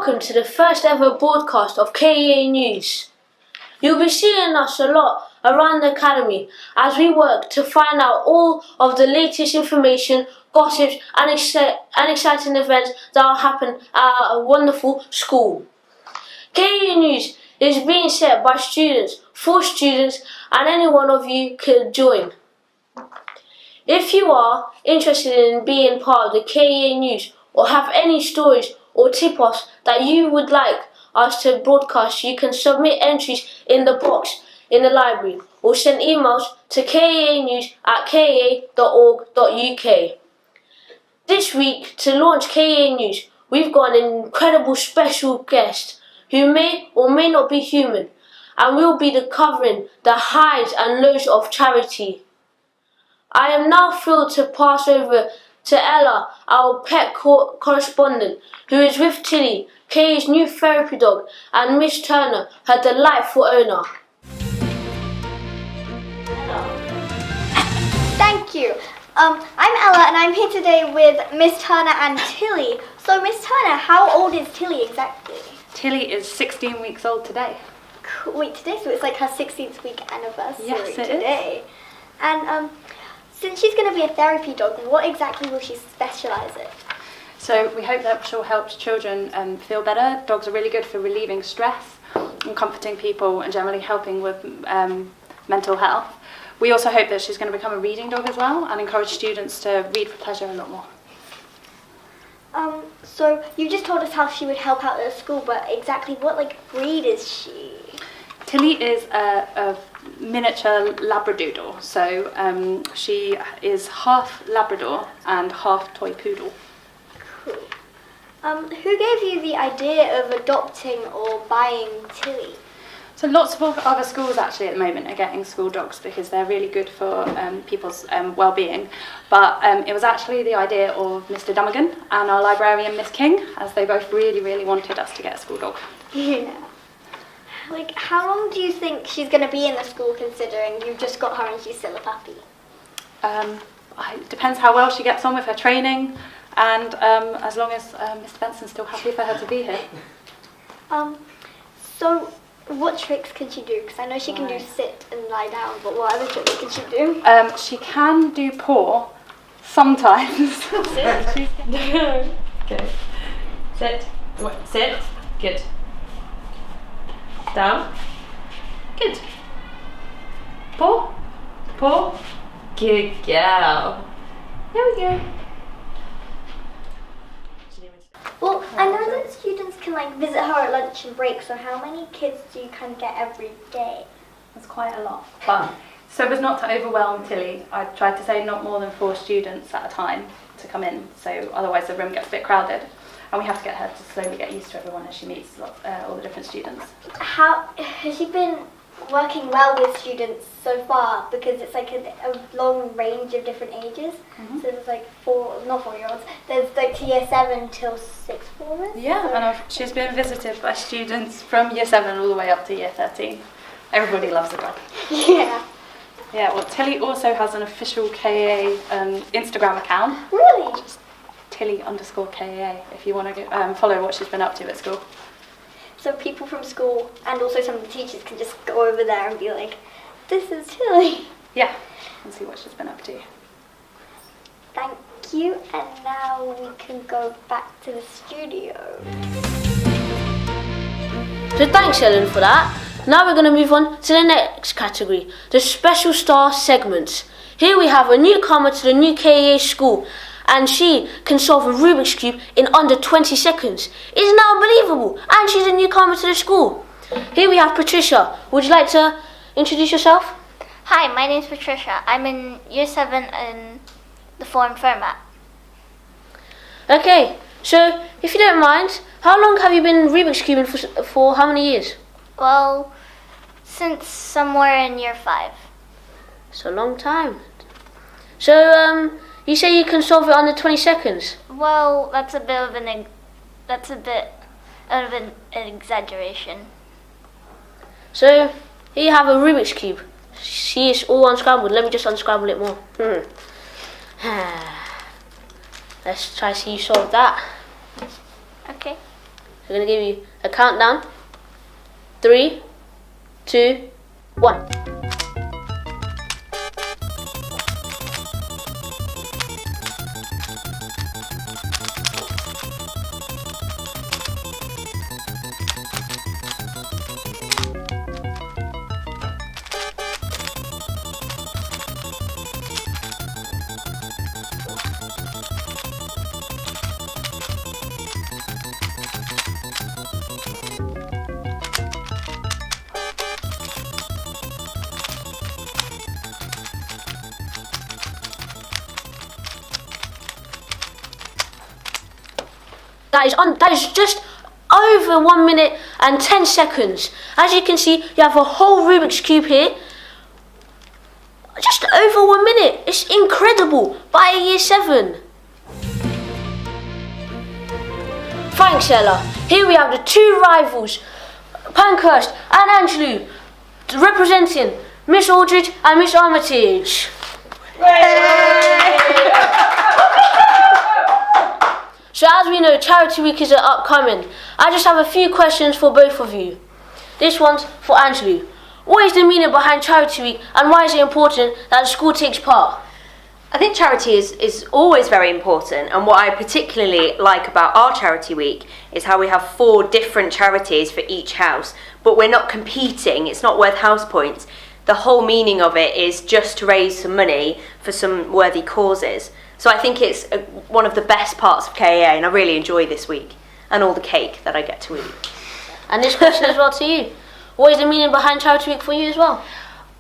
Welcome to the first ever broadcast of KAA News. You'll be seeing us a lot around the academy as we work to find out all of the latest information, gossips and exciting events that will happen at our wonderful school. KAA News is being set by students, for students, and any one of you could join. If you are interested in being part of the KAA News or have any stories or tip-offs that you would like us to broadcast, you can submit entries in the box in the library or send emails to kaa@kaa.org.uk. This week, to launch KAA News, we've got an incredible special guest who may or may not be human, and will be covering the highs and lows of charity. I am now thrilled to pass over to Ella, our pet correspondent, who is with Tilly, KA's new therapy dog, and Miss Turner, her delightful owner. Thank you. I'm Ella, and I'm here today with Miss Turner and Tilly. So, Miss Turner, how old is Tilly exactly? Tilly is 16 weeks old today. Wait, today? So it's like her 16th week anniversary. Yes, it today. And since she's going to be a therapy dog, what exactly will she specialise in? So we hope that she'll help children feel better. Dogs are really good for relieving stress and comforting people and generally helping with mental health. We also hope that she's going to become a reading dog as well and encourage students to read for pleasure a lot more. So you just told us how she would help out at school, but exactly what breed is she? Tilly is a miniature Labradoodle, so she is half Labrador and half toy poodle. Cool. Who gave you the idea of adopting or buying Tilly? So lots of other schools actually at the moment are getting school dogs because they're really good for people's well-being. But it was actually the idea of Mr. Dummigan and our librarian Miss King, as they both really, really wanted us to get a school dog. Yeah. How long do you think she's going to be in the school, considering you've just got her and she's still a puppy? It depends how well she gets on with her training, and as long as Mr. Benson's still happy for her to be here. So what tricks can she do? Because I know she can do sit and lie down, but what other tricks can she do? She can do paw sometimes. Sit. Okay. Sit. Sit. Good. Down. Good. Paw. Paw. Good girl. There we go. Well, I know that students can visit her at lunch and break, so how many kids do you kind of get every day? That's quite a lot. But so as not to overwhelm Tilly, I tried to say not more than 4 students at a time to come in, so otherwise the room gets a bit crowded. And we have to get her to slowly get used to everyone as she meets all the different students. How has she been working well with students so far? Because it's a long range of different ages. Mm-hmm. So there's not 4-year-olds. There's to year 7 till 6th formers. Yeah, so. And she's been visited by students from year 7 all the way up to year 13. Everybody loves the dog. Yeah. Yeah. Well, Tilly also has an official KAA Instagram account. Really? Tilly_KAA, if you want to follow what she's been up to at school. So people from school and also some of the teachers can just go over there and be like, this is Tilly. Yeah, and see what she's been up to. Thank you, and now we can go back to the studio. So thanks Ellen for that. Now we're going to move on to the next category, the special star segments. Here we have a newcomer to the new KAA school, and she can solve a Rubik's Cube in under 20 seconds. Isn't that unbelievable? And she's a newcomer to the school. Here we have Patricia. Would you like to introduce yourself? Hi, my name's Patricia. I'm in year 7 in the form format. Okay, so if you don't mind, how long have you been Rubik's Cubing for how many years? Well, since somewhere in year 5. It's a long time. So, you say you can solve it under 20 seconds? Well, that's a bit of an exaggeration. So, here you have a Rubik's Cube. See, it's all unscrambled. Let me just unscramble it more. Let's try to see you solve that. Okay. We're going to give you a countdown. 3, 2, 1. That is just over 1 minute and 10 seconds. As you can see, you have a whole Rubik's Cube here. Just over 1 minute. It's incredible by year 7. Thanks, Ella. Here we have the two rivals, Pankhurst and Angelou, representing Miss Aldridge and Miss Armitage. So as we know, Charity Week is upcoming. I just have a few questions for both of you. This one's for Angelou. What is the meaning behind Charity Week and why is it important that the school takes part? I think charity is always very important, and what I particularly like about our Charity Week is how we have 4 different charities for each house, but we're not competing, it's not worth house points. The whole meaning of it is just to raise some money for some worthy causes. So I think it's one of the best parts of KAA, and I really enjoy this week and all the cake that I get to eat. And this question as well to you. What is the meaning behind Charity Week for you as well?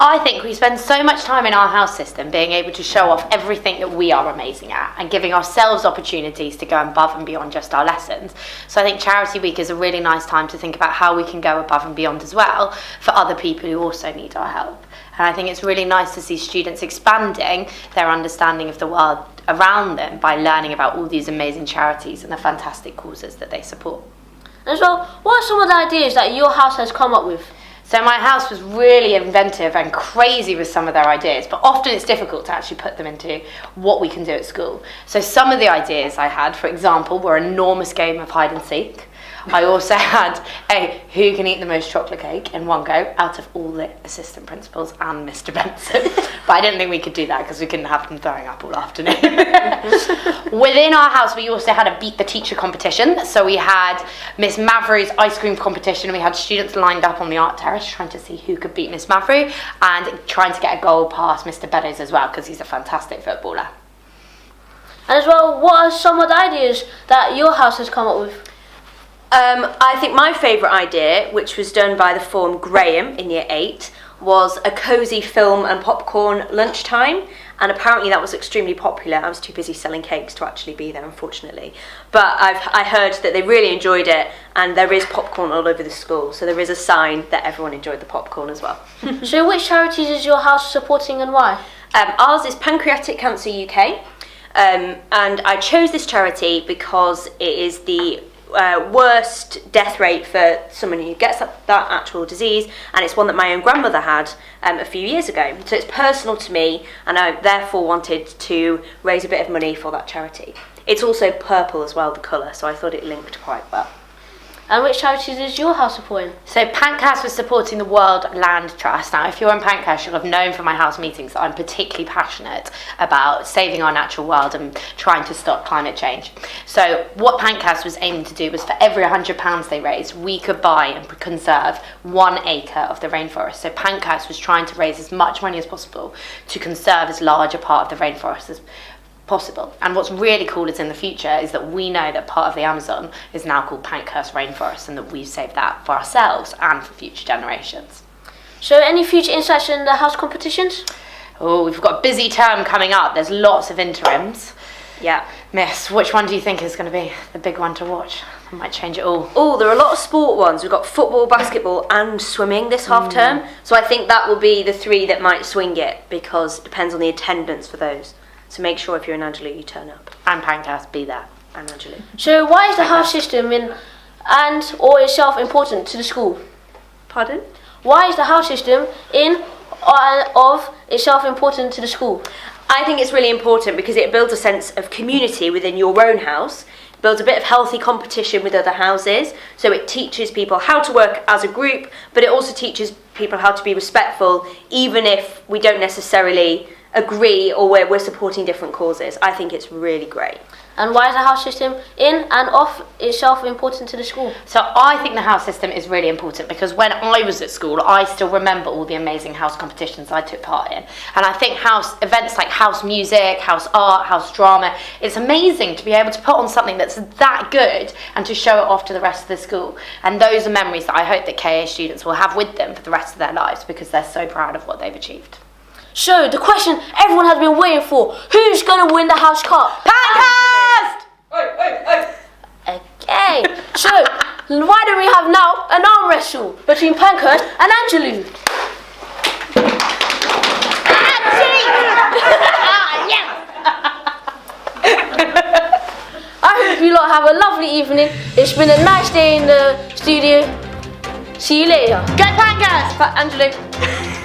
I think we spend so much time in our house system being able to show off everything that we are amazing at and giving ourselves opportunities to go above and beyond just our lessons. So I think Charity Week is a really nice time to think about how we can go above and beyond as well for other people who also need our help. And I think it's really nice to see students expanding their understanding of the world around them by learning about all these amazing charities and the fantastic causes that they support. As well, what are some of the ideas that your house has come up with? So my house was really inventive and crazy with some of their ideas, but often it's difficult to actually put them into what we can do at school. So some of the ideas I had, for example, were an enormous game of hide and seek. I also had a who can eat the most chocolate cake in one go out of all the assistant principals and Mr. Benson. But I didn't think we could do that because we couldn't have them throwing up all afternoon. Within our house, we also had a beat the teacher competition. So we had Miss Maverick's ice cream competition. We had students lined up on the art terrace trying to see who could beat Miss Maverick and trying to get a goal past Mr. Beddoes as well because he's a fantastic footballer. And as well, what are some of the ideas that your house has come up with? I think my favourite idea, which was done by the form Graham in year 8, was a cosy film and popcorn lunchtime, and apparently that was extremely popular. I was too busy selling cakes to actually be there, unfortunately. But I heard that they really enjoyed it, and there is popcorn all over the school, so there is a sign that everyone enjoyed the popcorn as well. So which charities is your house supporting and why? Ours is Pancreatic Cancer UK, and I chose this charity because it is the worst death rate for someone who gets that actual disease, and it's one that my own grandmother had a few years ago. So it's personal to me, and I therefore wanted to raise a bit of money for that charity. It's also purple as well, the colour, so I thought it linked quite well. And which charities is your house supporting? So Pankhurst was supporting the World Land Trust. Now, if you're in Pankhurst, you'll have known from my house meetings that I'm particularly passionate about saving our natural world and trying to stop climate change. So what Pankhurst was aiming to do was for every £100 they raised, we could buy and conserve 1 acre of the rainforest. So Pankhurst was trying to raise as much money as possible to conserve as large a part of the rainforest as possible. And what's really cool is in the future is that we know that part of the Amazon is now called Pankhurst Rainforest, and that we've saved that for ourselves and for future generations. So any future insights in the house competitions? Oh, we've got a busy term coming up. There's lots of interims. Yeah. Miss, which one do you think is going to be the big one to watch? I might change it all. Oh, there are a lot of sport ones. We've got football, basketball and swimming this half term. So I think that will be the 3 that might swing it, because it depends on the attendance for those. So make sure if you're in Angelou you turn up. And Pankhurst, be there. And Angelou. So why is the house system or itself important to the school? Pardon? Why is the house system of itself important to the school? I think it's really important because it builds a sense of community within your own house, builds a bit of healthy competition with other houses. So it teaches people how to work as a group, but it also teaches people how to be respectful, even if we don't necessarily agree or we're supporting different causes. I think it's really great. And why is the house system in and of itself important to the school? So I think the house system is really important because when I was at school, I still remember all the amazing house competitions I took part in. And I think house events like house music, house art, house drama, it's amazing to be able to put on something that's that good and to show it off to the rest of the school. And those are memories that I hope that KAA students will have with them for the rest of their lives because they're so proud of what they've achieved. So, the question everyone has been waiting for, who's going to win the house cup? Pankhurst! Okay, so why don't we have now an arm wrestle between Pankhurst and Angelou? I hope you lot have a lovely evening. It's been a nice day in the studio. See you later. Go Pankhurst! Angelou.